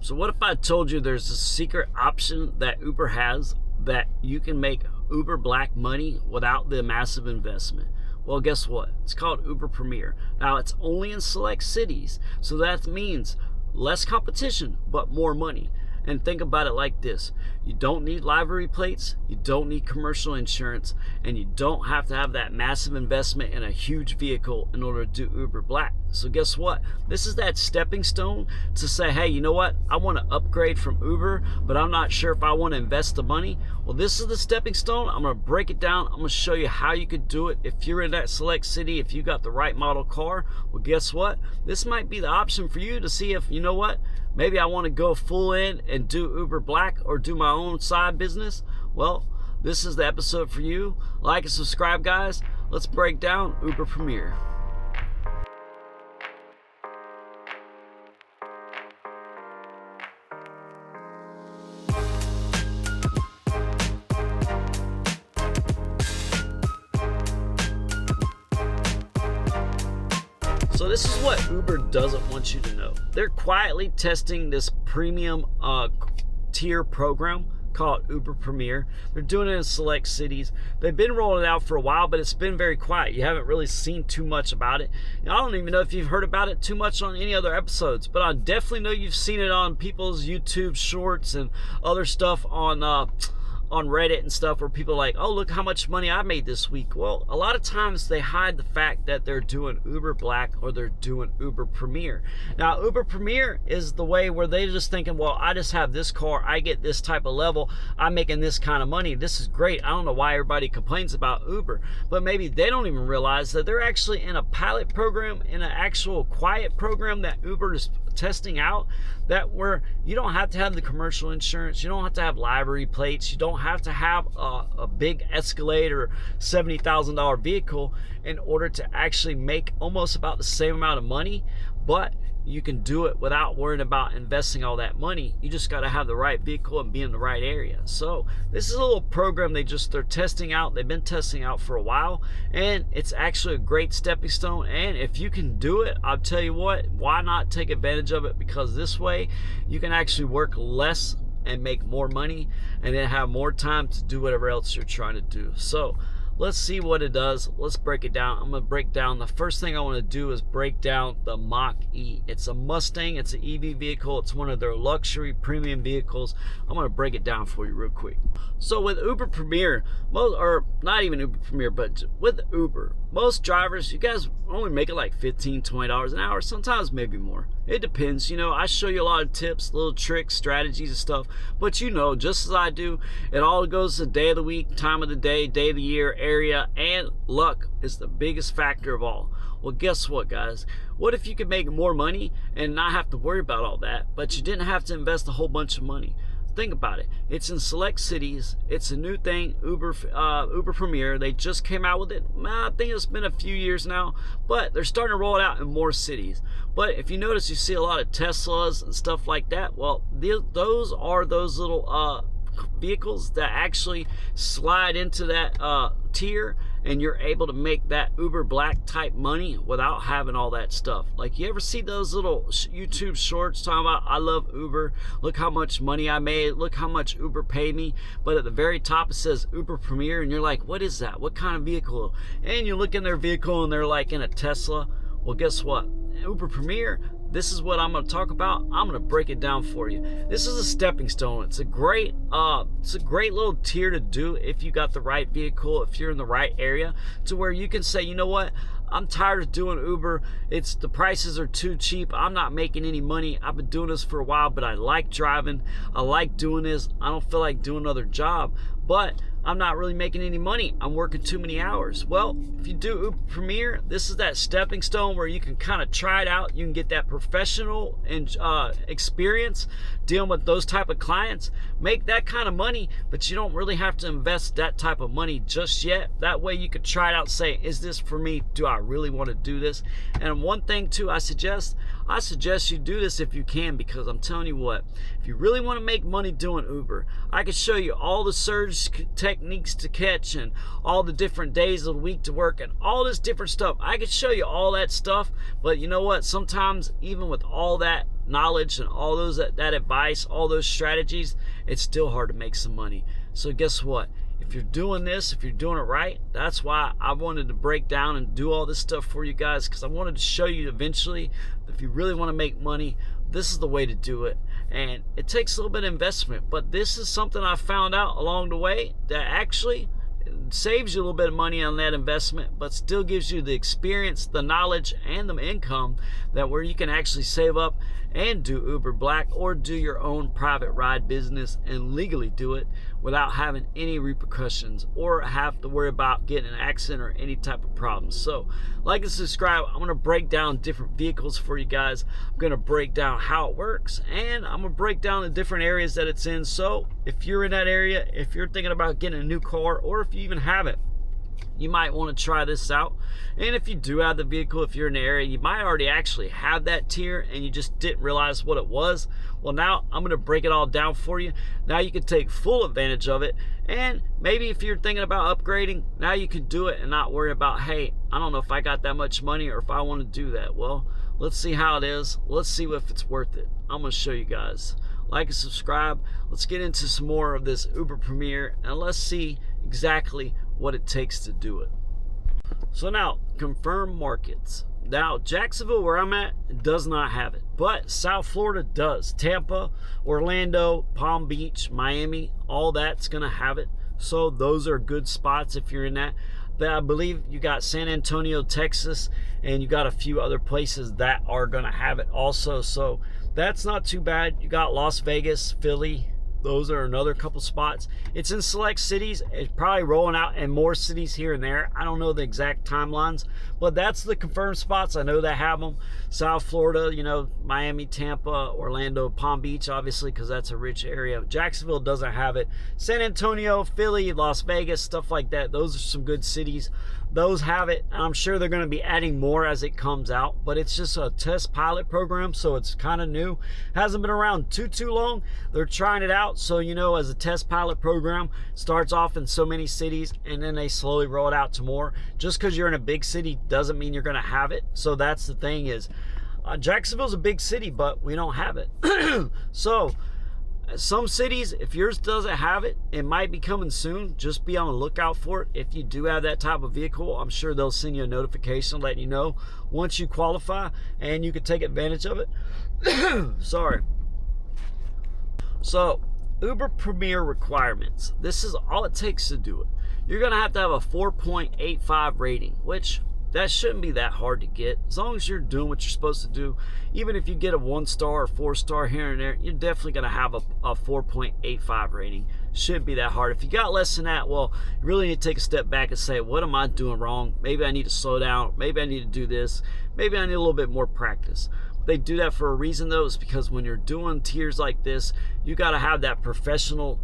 So what if I told you there's a secret option that Uber has that you can make Uber Black money without the massive investment? Well, guess what? It's called Uber Premier. Now, it's only in select cities, so that means less competition, but more money. And think about it like this. You don't need livery plates, you don't need commercial insurance, and you don't have to have that massive investment in a huge vehicle in order to do Uber Black. So guess what? This is that stepping stone to say, hey, you know what? I want to upgrade from Uber, but I'm not sure if I want to invest the money. Well, this is the stepping stone. I'm going to break it down. I'm going to show you how you could do it. If you're in that select city, if you got the right model car, well, guess what? This might be the option for you to see if, you know what? Maybe I want to go full in and do Uber Black or do my own side business. Well, this is the episode for you. Like and subscribe, guys. Let's break down Uber Premier. So this is what Uber doesn't want you to know. They're quietly testing this premium tier program called Uber Premier. They're doing it in select cities. They've been rolling it out for a while, but it's been very quiet. You haven't really seen too much about it. I don't even know if you've heard about it too much on any other episodes, but I definitely know you've seen it on people's YouTube shorts and other stuff on Reddit and stuff, where people are like, oh, look how much money I made this week. Well, a lot of times they hide the fact that they're doing Uber Black or they're doing Uber Premier. Now, Uber Premier is the way where they're just thinking, well, I just have this car, I get this type of level, I'm making this kind of money, this is great. I don't know why everybody complains about Uber, but maybe they don't even realize that they're actually in a pilot program, in an actual quiet program that Uber is testing out, that where you don't have to have the commercial insurance, you don't have to have livery plates, you don't have to have a big Escalade or $70,000 vehicle in order to actually make almost about the same amount of money, but you can do it without worrying about investing all that money. You just got to have the right vehicle and be in the right area. So this is a little program they're testing out. They've been testing out for a while, and it's actually a great stepping stone. And if you can do it, I'll tell you what, why not take advantage of it? Because this way you can actually work less and make more money, and then have more time to do whatever else you're trying to do. So let's see what it does. Let's break it down. I'm going to break down. The first thing I want to do is break down the Mach-E. It's a Mustang. It's an EV vehicle. It's one of their luxury premium vehicles. I'm going to break it down for you real quick. So with Uber Premier, or not even Uber Premier, but with Uber, most drivers, you guys only make it like $15, $20 an hour, sometimes maybe more. It depends. You know, I show you a lot of tips, little tricks, strategies and stuff, but you know, just as I do, it all goes to day of the week, time of the day of the year, area, and luck is the biggest factor of all. Well, guess what, guys? What if you could make more money and not have to worry about all that, but you didn't have to invest a whole bunch of money? Think about it. It's in select cities. It's a new thing, Uber Premier. They just came out with it. I think it's been a few years now, but they're starting to roll it out in more cities. But if you notice, you see a lot of Teslas and stuff like that. Well, those are those little vehicles that actually slide into that tier, and you're able to make that Uber Black type money without having all that stuff. Like, you ever see those little YouTube shorts talking about, I love Uber, look how much money I made, look how much Uber paid me, but at the very top it says Uber Premier, and you're like, what is that? What kind of vehicle? And you look in their vehicle and they're like in a Tesla. Well, guess what? Uber Premier, this is what I'm going to talk about. I'm going to break it down for you. This is a stepping stone. It's a great little tier to do if you got the right vehicle, if you're in the right area, to where you can say, you know what, I'm tired of doing Uber. The prices are too cheap. I'm not making any money. I've been doing this for a while, but I like driving. I like doing this. I don't feel like doing another job, but I'm not really making any money. I'm working too many hours. Well, if you do Uber Premier, this is that stepping stone where you can kind of try it out. You can get that professional and experience dealing with those type of clients, make that kind of money, but you don't really have to invest that type of money just yet. That way you could try it out and say, is this for me? Do I really want to do this? And one thing too, I suggest you do this if you can, because I'm telling you what, if you really want to make money doing Uber, I can show you all the surge techniques to catch and all the different days of the week to work and all this different stuff. I could show you all that stuff, but you know what? Sometimes even with all that knowledge and all those that advice, all those strategies, it's still hard to make some money. So guess what? If you're doing this, if you're doing it right, that's why I wanted to break down and do all this stuff for you guys, because I wanted to show you eventually that if you really want to make money, this is the way to do it. And it takes a little bit of investment, but this is something I found out along the way that actually saves you a little bit of money on that investment, but still gives you the experience, the knowledge, and the income that where you can actually save up and do Uber Black or do your own private ride business and legally do it without having any repercussions or have to worry about getting an accident or any type of problems. So like and subscribe. I'm going to break down different vehicles for you guys. I'm going to break down how it works, and I'm going to break down the different areas that it's in. So if you're in that area, if you're thinking about getting a new car, or if you even have it, you might want to try this out. And if you do have the vehicle, if you're in the area, you might already actually have that tier and you just didn't realize what it was. Well, now I'm going to break it all down for you. Now you can take full advantage of it. And maybe if you're thinking about upgrading, now you can do it and not worry about, hey, I don't know if I got that much money or if I want to do that. Well, let's see how it is. Let's see if it's worth it. I'm going to show you guys. Like and subscribe. Let's get into some more of this Uber Premier and let's see exactly what it takes to do it. So now, confirm markets. Now, Jacksonville, where I'm at, does not have it, but South Florida does. Tampa, Orlando, Palm Beach, Miami, all that's going to have it. So those are good spots if you're in that. But I believe you got San Antonio, Texas, and you got a few other places that are going to have it also. So that's not too bad. You got Las Vegas, Philly. Those are another couple spots. It's in select cities. It's probably rolling out in more cities here and there. I don't know the exact timelines, but that's the confirmed spots. I know they have them. South Florida, you know, Miami, Tampa, Orlando, Palm Beach, obviously, because that's a rich area. Jacksonville doesn't have it. San Antonio, Philly, Las Vegas, stuff like that. Those are some good cities. Those have it. I'm sure they're going to be adding more as it comes out, but it's just a test pilot program, so it's kind of new. Hasn't been around too long. They're trying it out, so you know, as a test pilot program, starts off in so many cities, and then they slowly roll it out to more. Just because you're in a big city doesn't mean you're going to have it. So that's the thing is, Jacksonville's a big city, but we don't have it. So some cities, if yours doesn't have it, it might be coming soon. Just be on the lookout for it. If you do have that type of vehicle, I'm sure they'll send you a notification letting you know once you qualify, and you can take advantage of it. Sorry. So Uber Premier requirements. This is all it takes to do it. You're going to have a 4.85 rating, which that shouldn't be that hard to get. As long as you're doing what you're supposed to do, even if you get a 1-star or 4-star here and there, you're definitely going to have a 4.85 rating. Shouldn't be that hard. If you got less than that, well, you really need to take a step back and say, what am I doing wrong? Maybe I need to slow down. Maybe I need to do this. Maybe I need a little bit more practice. They do that for a reason, though. It's because when you're doing tiers like this, you got to have that professional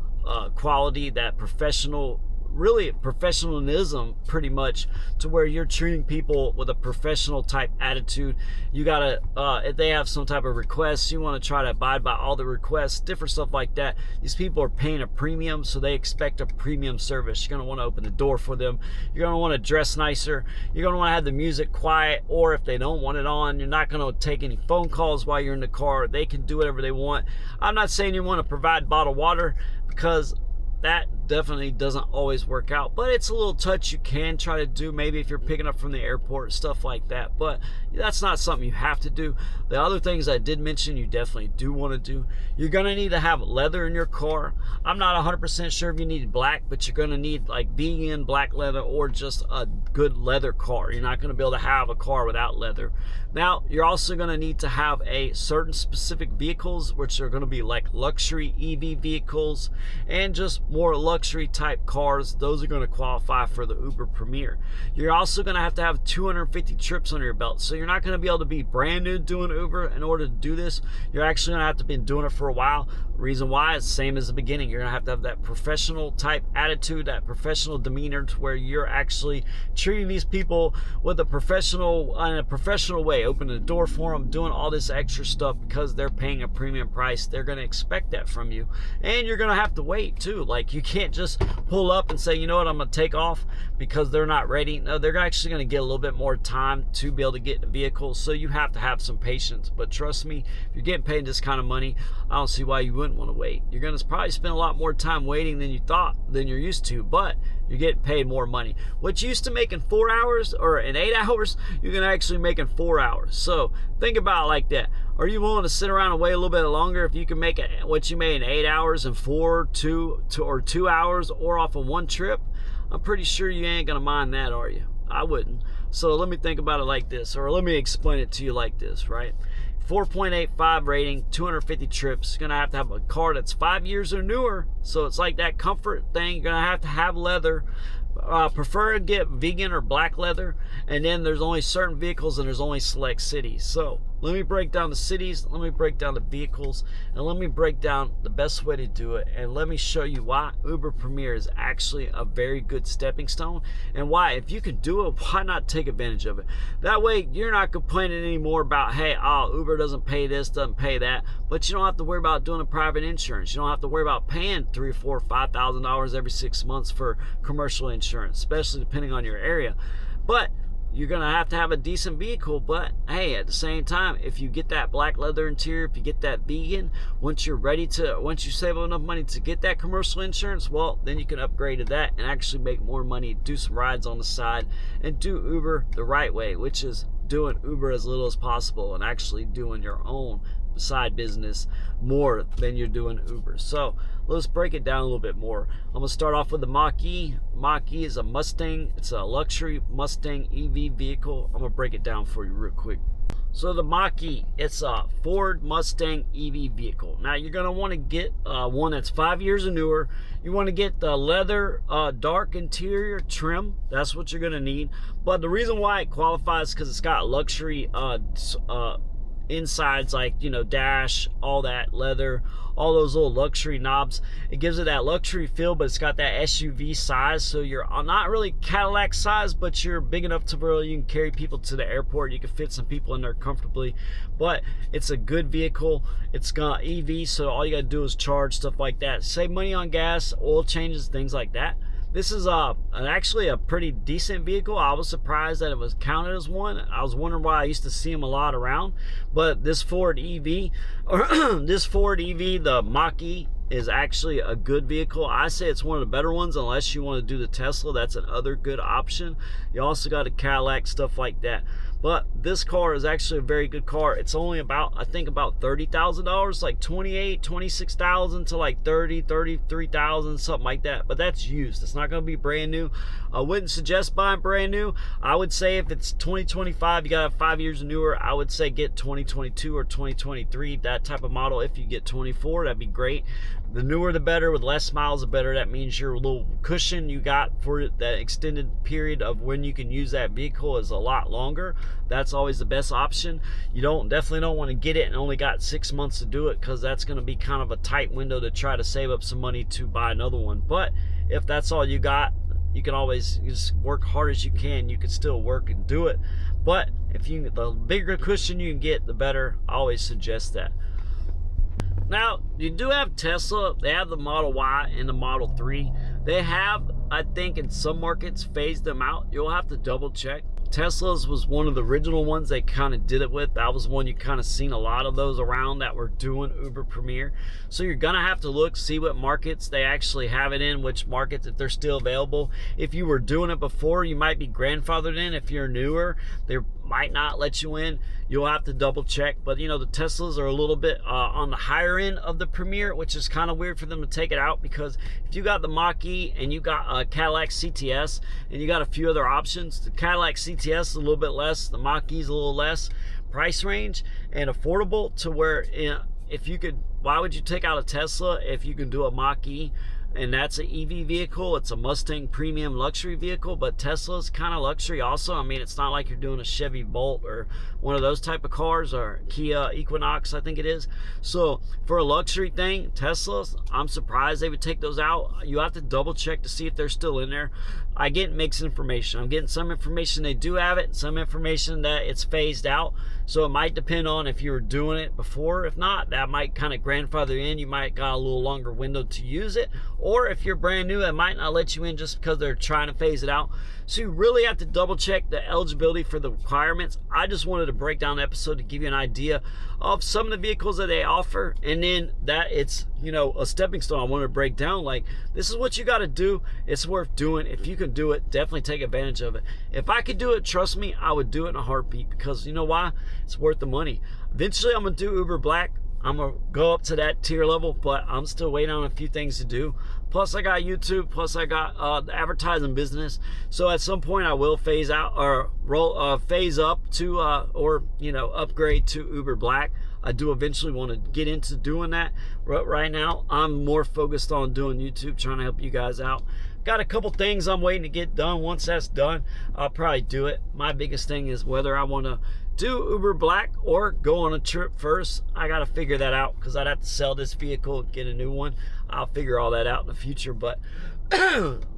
quality, that professional, really professionalism, pretty much, to where you're treating people with a professional type attitude. You gotta, if they have some type of requests, you want to try to abide by all the requests, different stuff like that. These people are paying a premium, so they expect a premium service. You're gonna want to open the door for them. You're gonna want to dress nicer. You're gonna want to have the music quiet, or if they don't want it on, you're not gonna take any phone calls while you're in the car. They can do whatever they want. I'm not saying you want to provide bottled water, because that definitely doesn't always work out, but it's a little touch you can try to do, maybe if you're picking up from the airport, stuff like that. But that's not something you have to do. The other things I did mention you definitely do want to do. You're going to need to have leather in your car. I'm not 100% sure if you need black, but you're going to need like vegan black leather or just a good leather car. You're not going to be able to have a car without leather. Now, you're also going to need to have a certain specific vehicles, which are going to be like luxury EV vehicles and just more luxury type cars. Those are going to qualify for the Uber Premier. You're also going to have 250 trips under your belt. So you're not going to be able to be brand new doing Uber in order to do this. You're actually going to have to be doing it for a while. The reason why is the same as the beginning. You're going to have that professional type attitude, that professional demeanor, to where you're actually treating these people with a professional, in a professional way, opening the door for them, doing all this extra stuff because they're paying a premium price. They're going to expect that from you, and you're going to have to wait too. Like Like, you can't just pull up and say, you know what, I'm gonna take off because they're not ready. No, they're actually gonna get a little bit more time to be able to get in a vehicle, so you have to have some patience. But trust me, if you're getting paid this kind of money, I don't see why you wouldn't want to wait. You're gonna probably spend a lot more time waiting than you thought, than you're used to, but you're getting paid more money. What you used to make in 4 hours or in 8 hours, you're gonna actually make in 4 hours. So think about it like that. Are you willing to sit around and wait a little bit longer if you can make it what you made in 8 hours in 2 hours, or off of one trip? I'm pretty sure you ain't gonna mind that, are you? I wouldn't. So let me think about it like this, or let me explain it to you like this, right? 4.85 rating, 250 trips. You're gonna have to have a car that's 5 years or newer. So it's like that comfort thing. You're gonna have leather. Prefer to get vegan or black leather. And then there's only certain vehicles and there's only select cities. So let me break down the cities, let me break down the vehicles, and let me break down the best way to do it. And let me show you why Uber Premier is actually a very good stepping stone, and why, if you can do it, why not take advantage of it? That way you're not complaining anymore about, hey, Uber doesn't pay this, doesn't pay that. But you don't have to worry about doing a private insurance. You don't have to worry about paying $3,000, $4,000, $5,000 every 6 months for commercial insurance, especially depending on your area. But you're gonna have to have a decent vehicle. But hey, at the same time, if you get that black leather interior, if you get that vegan, once you save enough money to get that commercial insurance, well, then you can upgrade to that and actually make more money, do some rides on the side, and do Uber the right way, which is doing Uber as little as possible and actually doing your own side business more than you're doing Uber. So let's break it down a little bit more. I'm gonna start off with the Mach-E. Mach-E is a Mustang. It's a luxury Mustang EV vehicle. I'm gonna break it down for you real quick. So the Mach-E, it's a Ford Mustang EV vehicle. Now you're gonna want to get one that's 5 years or newer. You want to get the leather dark interior trim. That's what you're gonna need. But the reason why it qualifies is because it's got luxury insides, like, you know, dash, all that leather, all those little luxury knobs. It gives it that luxury feel, but it's got that SUV size. So you're not really Cadillac size, but you're big enough to where you can carry people to the airport. You can fit some people in there comfortably. But it's a good vehicle. It's got EV, so all you gotta do is charge, stuff like that. Save money on gas, oil changes, things like that. This is actually a pretty decent vehicle. I was surprised that it was counted as one. I was wondering why I used to see them a lot around. But this Ford EV, the Mach-E, is actually a good vehicle. I say it's one of the better ones, unless you want to do the Tesla. That's another good option. You also got a Cadillac, stuff like that. But this car is actually a very good car. It's only about, I think, about $30,000, like 28, 26,000 to like 30, 33,000, something like that. But that's used. It's not going to be brand new. I wouldn't suggest buying brand new. I would say if it's 2025, you got to have 5 years newer. I would say get 2022 or 2023, that type of model. If you get 24, that'd be great. The newer the better, with less miles the better. That means your little cushion you got for that extended period of when you can use that vehicle is a lot longer. That's always the best option. You definitely don't want to get it and only got 6 months to do it, because that's going to be kind of a tight window to try to save up some money to buy another one. But if that's all you got, you can always just work hard as you can. You can still work and do it. But if the bigger cushion you can get, the better. I always suggest that. Now, you do have Tesla. They have the Model Y and the Model 3. They have, I think, in some markets, phased them out. You'll have to double check. Tesla's was one of the original ones they kind of did it with. That was one you kind of seen a lot of those around that were doing Uber Premier. So you're gonna have to look, see what markets they actually have it in, which markets, if they're still available. If you were doing it before, you might be grandfathered in. If you're newer, they might not let you in. You'll have to double check. But you know, the Teslas are a little bit on the higher end of the Premier, which is kind of weird for them to take it out, because if you got the Mach-E and you got a Cadillac CTS and you got a few other options, the Cadillac CTS is a little bit less, the Mach-E is a little less price range and affordable, to where, you know, if you could, why would you take out a Tesla if you can do a Mach-E? And that's an EV vehicle. It's a Mustang premium luxury vehicle, but Tesla's kind of luxury also. I mean, it's not like you're doing a Chevy Bolt or one of those type of cars, or Kia Equinox, I think it is. So for a luxury thing, Teslas, I'm surprised they would take those out. You have to double check to see if they're still in there. I get mixed information. I'm getting some information they do have it, some information that it's phased out. So it might depend on if you were doing it before. If not, that might kind of grandfather in. You might got a little longer window to use it. Or if you're brand new, it might not let you in just because they're trying to phase it out. So you really have to double check the eligibility for the requirements. I just wanted to break down the episode to give you an idea of some of the vehicles that they offer, and then that it's, you know, a stepping stone. I want to break down, like, this is what you got to do. It's worth doing. If you can do it, definitely take advantage of it. If I could do it, trust me, I would do it in a heartbeat, because you know why? It's worth the money. Eventually I'm gonna do Uber Black. I'm gonna go up to that tier level, but I'm still waiting on a few things to do. Plus I got YouTube, plus I got the advertising business. So at some point I will phase out or phase up to or you know, upgrade to Uber Black. I do eventually want to get into doing that. Right now I'm more focused on doing YouTube, trying to help you guys out. Got a couple things I'm waiting to get done. Once that's done, I'll probably do it. My biggest thing is whether I want to do Uber Black or go on a trip first. I got to figure that out, because I'd have to sell this vehicle and get a new one. I'll figure all that out in the future. But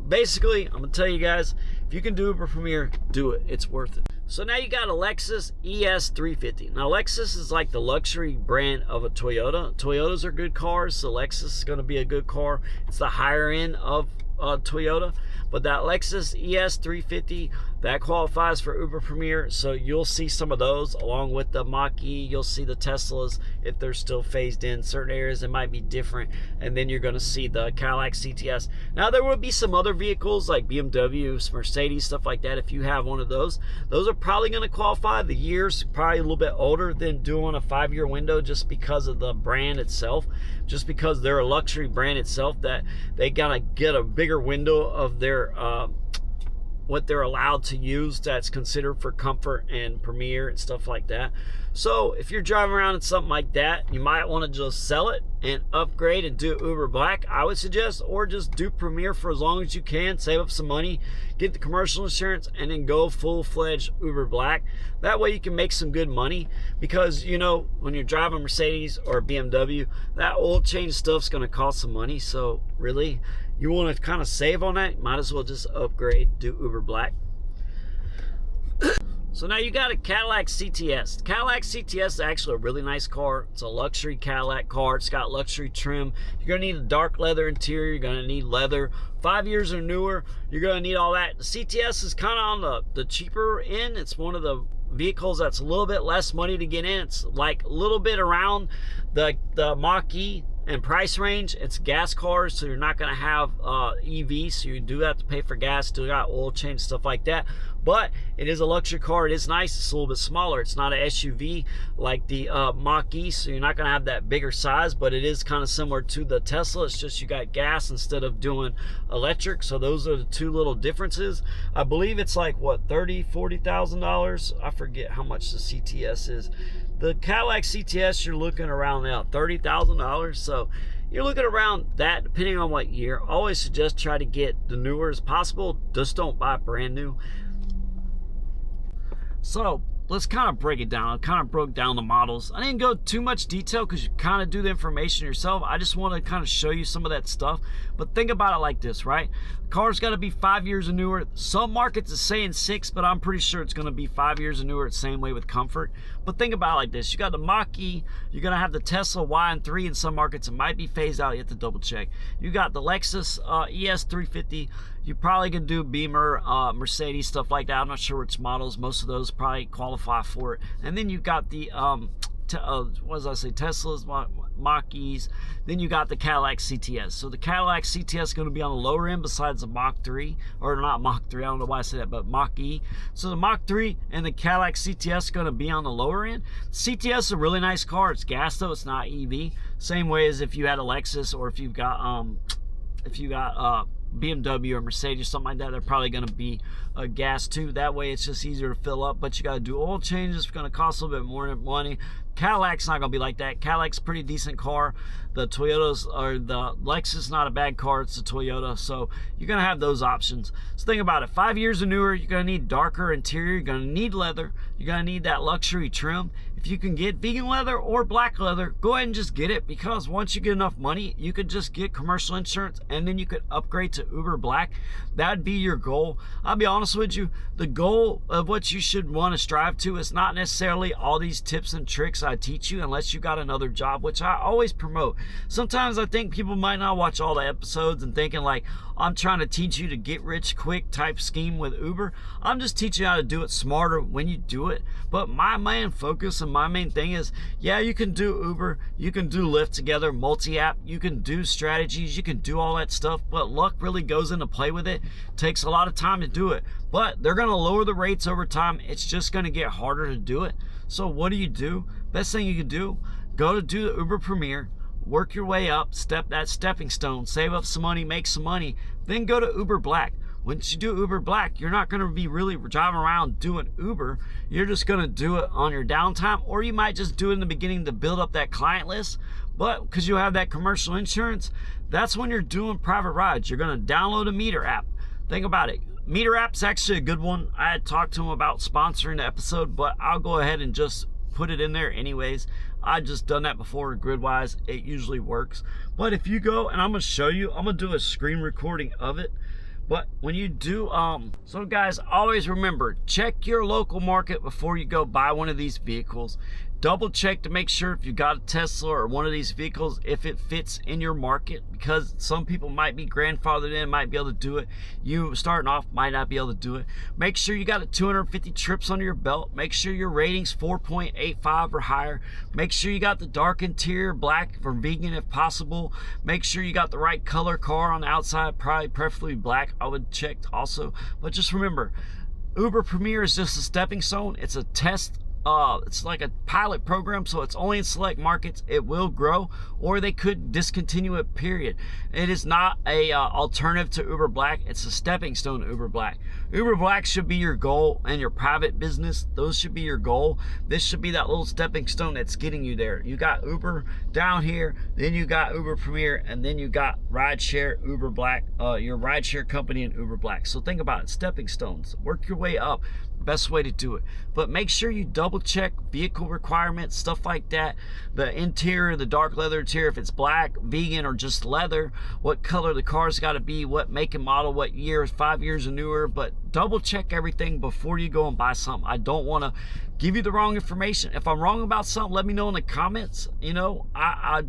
basically, I'm going to tell you guys, if you can do Uber Premier, do it. It's worth it. So now you got a Lexus ES350. Now Lexus is like the luxury brand of a Toyota. Toyotas are good cars, so Lexus is going to be a good car. It's the higher end of Toyota, but that Lexus ES350, that qualifies for Uber Premier. So you'll see some of those along with the Mach-E. You'll see the Teslas if they're still phased in. Certain areas it might be different, and then you're going to see the Cadillac CTS. Now there will be some other vehicles like BMW, Mercedes, stuff like that. If you have one of those are probably going to qualify. The year's probably a little bit older than doing a 5-year window, just because of the brand itself, just because they're a luxury brand itself, that they gotta get a bigger window of their what they're allowed to use that's considered for comfort and premier and stuff like that. So if you're driving around in something like that, you might want to just sell it and upgrade and do Uber Black, I would suggest, or just do Premier for as long as you can, save up some money, get the commercial insurance, and then go full-fledged Uber Black. That way you can make some good money, because you know, when you're driving Mercedes or BMW, that oil change stuff's going to cost some money. So really, you want to kind of save on that, might as well just upgrade, do Uber Black. So now you got a Cadillac CTS. The Cadillac CTS is actually a really nice car. It's a luxury Cadillac car. It's got luxury trim. You're going to need a dark leather interior. You're going to need leather. 5 years or newer, you're going to need all that. The CTS is kind of on the cheaper end. It's one of the vehicles that's a little bit less money to get in. It's like a little bit around the Mach-E and price range. It's gas cars, so you're not going to have EV, so you do have to pay for gas, still got oil change, stuff like that. But it is a luxury car. It is nice. It's a little bit smaller. It's not an SUV like the Mach-E, so you're not going to have that bigger size, but it is kind of similar to the Tesla. It's just you got gas instead of doing electric. So those are the two little differences. I believe it's like, what, $30,000-$40,000? I forget how much the CTS is. The Cadillac CTS, you're looking around now $30,000. So you're looking around that, depending on what year. I always suggest try to get the newer as possible. Just don't buy brand new. So let's kind of break it down. I kind of broke down the models. I didn't go too much detail because you kind of do the information yourself. I just want to kind of show you some of that stuff. But think about it like this, right? Car's got to be 5 years or newer. Some markets is saying 6, but I'm pretty sure it's going to be 5 years or newer. It's the same way with comfort. But think about it like this. You got the Mach-E. You're going to have the Tesla Y and 3 in some markets. It might be phased out. You have to double check. You got the Lexus ES350. You probably can do Beamer, Mercedes, stuff like that. I'm not sure which models. Most of those probably qualify for it. And then you got the Teslas, Mach-E's. Then you got the Cadillac CTS. So the Cadillac CTS is going to be on the lower end besides the Mach-3, or not Mach-3, I don't know why I said that, but Mach-E. So the Mach-3 and the Cadillac CTS are going to be on the lower end. CTS is a really nice car. It's gas though, it's not EV. Same way as if you had a Lexus, or if you've got BMW or Mercedes, something like that, they're probably going to be gas too. That way it's just easier to fill up, but you got to do oil changes. It's going to cost a little bit more money. Cadillac's not going to be like that. Cadillac's a pretty decent car. The Toyotas, or the Lexus, not a bad car. It's a Toyota, so you're going to have those options. So think about it. 5 years or newer, you're going to need darker interior. You're going to need leather. You're going to need that luxury trim. if you can get vegan leather or black leather, go ahead and just get it, because once you get enough money, you could just get commercial insurance and then you could upgrade to Uber Black. That'd be your goal. I'll be honest with you, the goal of what you should want to strive to is not necessarily all these tips and tricks I teach you unless you got another job, which I always promote. Sometimes I think people might not watch all the episodes and thinking like, I'm trying to teach you to get rich quick type scheme with Uber. I'm just teaching you how to do it smarter when you do it. But my main focus and my main thing is, yeah, you can do Uber, you can do Lyft together, multi-app, you can do strategies, you can do all that stuff, but luck really goes into play with it. Takes a lot of time to do it, but they're gonna lower the rates over time. It's just gonna get harder to do it. So what do? Best thing you can do, go to do the Uber Premier, work your way up, that stepping stone, save up some money, make some money, then go to Uber Black. Once you do Uber Black, you're not going to be really driving around doing Uber. You're just going to do it on your downtime, or you might just do it in the beginning to build up that client list. But because you have that commercial insurance, that's when you're doing private rides. You're going to download a meter app. Think about it. Meter app's actually a good one. I had talked to him about sponsoring the episode, but I'll go ahead and just put it in there anyways. I just done that before with Gridwise. It usually works. But if you go, and I'm going to show you, I'm going to do a screen recording of it. But when you do, so guys, always remember, check your local market before you go buy one of these vehicles. Double check to make sure if you got a Tesla or one of these vehicles, if it fits in your market, because some people might be grandfathered in, might be able to do it. You starting off might not be able to do it. Make sure you got 250 trips under your belt. Make sure your rating's 4.85 or higher. Make sure you got the dark interior, black for vegan if possible. Make sure you got the right color car on the outside, probably preferably black. I would check also. But just remember, Uber Premier is just a stepping stone. It's a test. It's like a pilot program, so it's only in select markets. It will grow, or they could discontinue it, period. It is not a alternative to Uber Black. It's a stepping stone to Uber Black. Uber Black should be your goal, and your private business, those should be your goal. This should be that little stepping stone that's getting you there. You got Uber down here, then you got Uber Premier, and then you got rideshare, Uber Black, your rideshare company and Uber Black. So think about it, stepping stones. Work your way up. Best way to do it. But make sure you double check vehicle requirements, stuff like that, the interior, the dark leather interior, if it's black, vegan, or just leather, what color the car's got to be, what make and model, what year, 5 years or newer. But double check everything before you go and buy something. I don't want to give you the wrong information. If I'm wrong about something, let me know in the comments. You know, I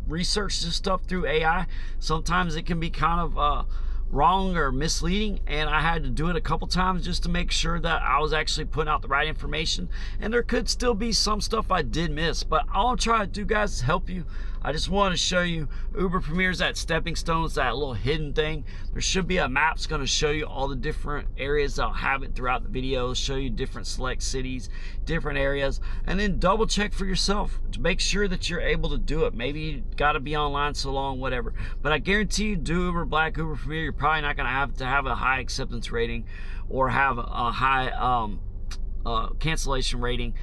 research this stuff through AI. Sometimes it can be kind of wrong or misleading, and I had to do it a couple times just to make sure that I was actually putting out the right information. And there could still be some stuff I did miss, but all I'm trying to do, guys, is help you. I just want to show you Uber Premier is that stepping stone. It's that little hidden thing. There should be a map that's going to show you all the different areas. I'll have it throughout the videos, show you different select cities, different areas, and then double check for yourself to make sure that you're able to do it. Maybe you got to be online so long, whatever. But I guarantee you, do Uber Black, Uber Premier, you're probably not going to have a high acceptance rating or have a high cancellation rating.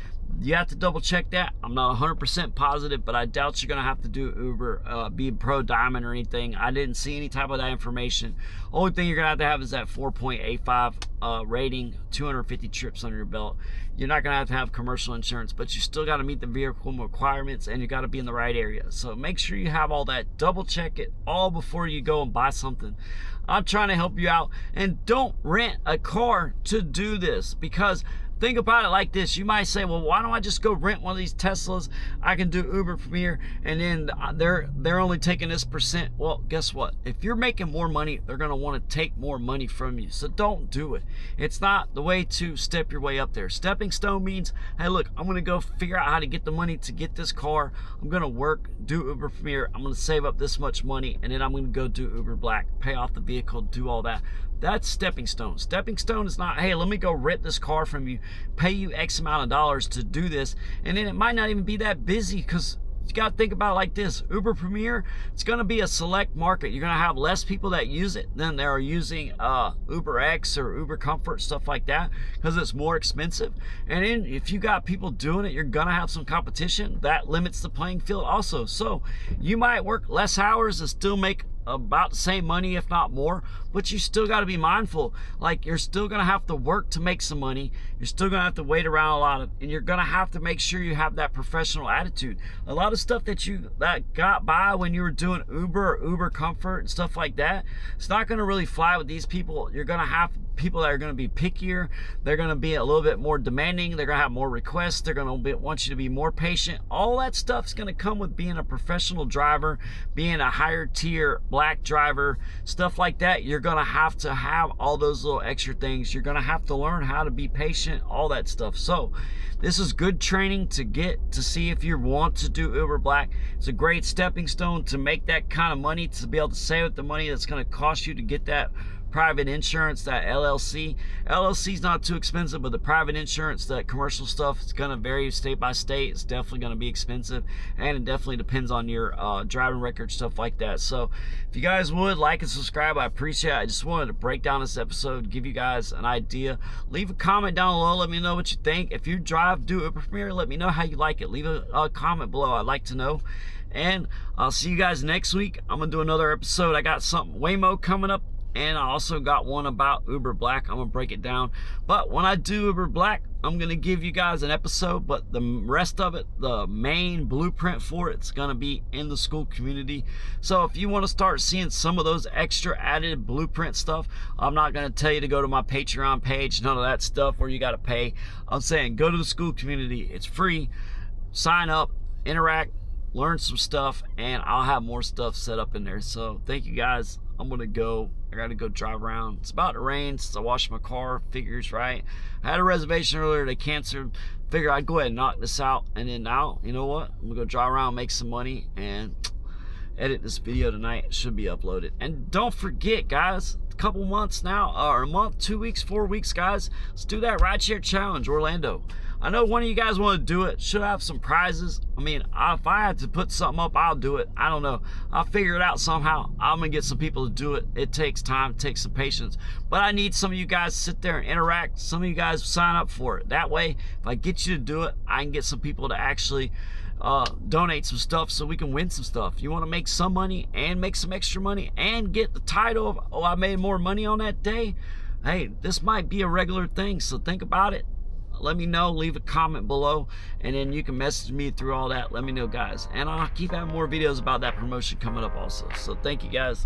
You have to double check that. I'm not 100% positive, but I doubt you're going to have to do Uber, be Pro Diamond or anything. I didn't see any type of that information. Only thing you're going to have is that 4.85 rating, 250 trips under your belt. You're not going to have commercial insurance, but you still got to meet the vehicle requirements, and you got to be in the right area. So make sure you have all that. Double check it all before you go and buy something. I'm trying to help you out, and don't rent a car to do this, because think about it like this. You might say, well, why don't I just go rent one of these Teslas? I can do Uber Premier, and then they're only taking this percent. Well, guess what? If you're making more money, they're going to want to take more money from you. So don't do it. It's not the way to step your way up there. Stepping stone means, hey, look, I'm going to go figure out how to get the money to get this car. I'm going to work, do Uber Premier. I'm going to save up this much money, and then I'm going to go do Uber Black, pay off the vehicle, do all that. That's stepping stone. Stepping stone is not, hey, let me go rent this car from you, pay you X amount of dollars to do this, and then it might not even be that busy, because you got to think about it like this. Uber Premier, it's going to be a select market. You're going to have less people that use it than there are using UberX or Uber Comfort, stuff like that, because it's more expensive. And then if you got people doing it, you're going to have some competition. That limits the playing field also. So you might work less hours and still make about the same money, if not more, but you still got to be mindful. Like, you're still going to have to work to make some money. You're still going to have to wait around a lot, and you're going to have to make sure you have that professional attitude. A lot of stuff that got by when you were doing Uber or Uber Comfort and stuff like that, it's not going to really fly with these people. You're going to have people that are going to be pickier. They're going to be a little bit more demanding. They're going to have more requests. They're going to want you to be more patient. All that stuff's going to come with being a professional driver, being a higher tier black driver, stuff like that. You're going to have all those little extra things. You're going to have to learn how to be patient, all that stuff. So this is good training to get to see if you want to do Uber Black. It's a great stepping stone to make that kind of money, to be able to save the money that's going to cost you to get that private insurance, that LLC. LLC is not too expensive, but the private insurance, that commercial stuff, it's going to vary state by state. It's definitely going to be expensive, and it definitely depends on your driving record, stuff like that. So if you guys would like and subscribe, I appreciate it. I just wanted to break down this episode, give you guys an idea. Leave a comment down below. Let me know what you think. If you do Uber Premier, let me know how you like it. Leave a comment below. I'd like to know. And I'll see you guys next week. I'm going to do another episode. I got something Waymo coming up, and I also got one about Uber Black. I'm going to break it down. But when I do Uber Black, I'm going to give you guys an episode, but the rest of it, the main blueprint for it's going to be in the school community. So if you want to start seeing some of those extra added blueprint stuff, I'm not going to tell you to go to my Patreon page, none of that stuff where you got to pay. I'm saying go to the school community. It's free. Sign up, interact, learn some stuff, and I'll have more stuff set up in there. So thank you guys. I'm gonna go. I gotta go drive around. It's about to rain since I washed my car. Figures, right? I had a reservation earlier. They canceled. Figure I'd go ahead and knock this out, and then now, you know what? I'm gonna go drive around, make some money, and edit this video tonight. It should be uploaded. And don't forget, guys, a couple months now, or a month, 2 weeks, 4 weeks, guys, let's do that rideshare challenge, Orlando. I know one of you guys want to do it. Should have some prizes. I mean, if I had to put something up, I'll do it. I don't know. I'll figure it out somehow. I'm going to get some people to do it. It takes time. It takes some patience. But I need some of you guys to sit there and interact. Some of you guys sign up for it. That way, if I get you to do it, I can get some people to actually donate some stuff so we can win some stuff. You want to make some money and make some extra money and get the title of, oh, I made more money on that day. Hey, this might be a regular thing. So think about it. Let me know, leave a comment below, and then you can message me through all that. Let me know, guys, and I'll keep having more videos about that promotion coming up also. So thank you, guys.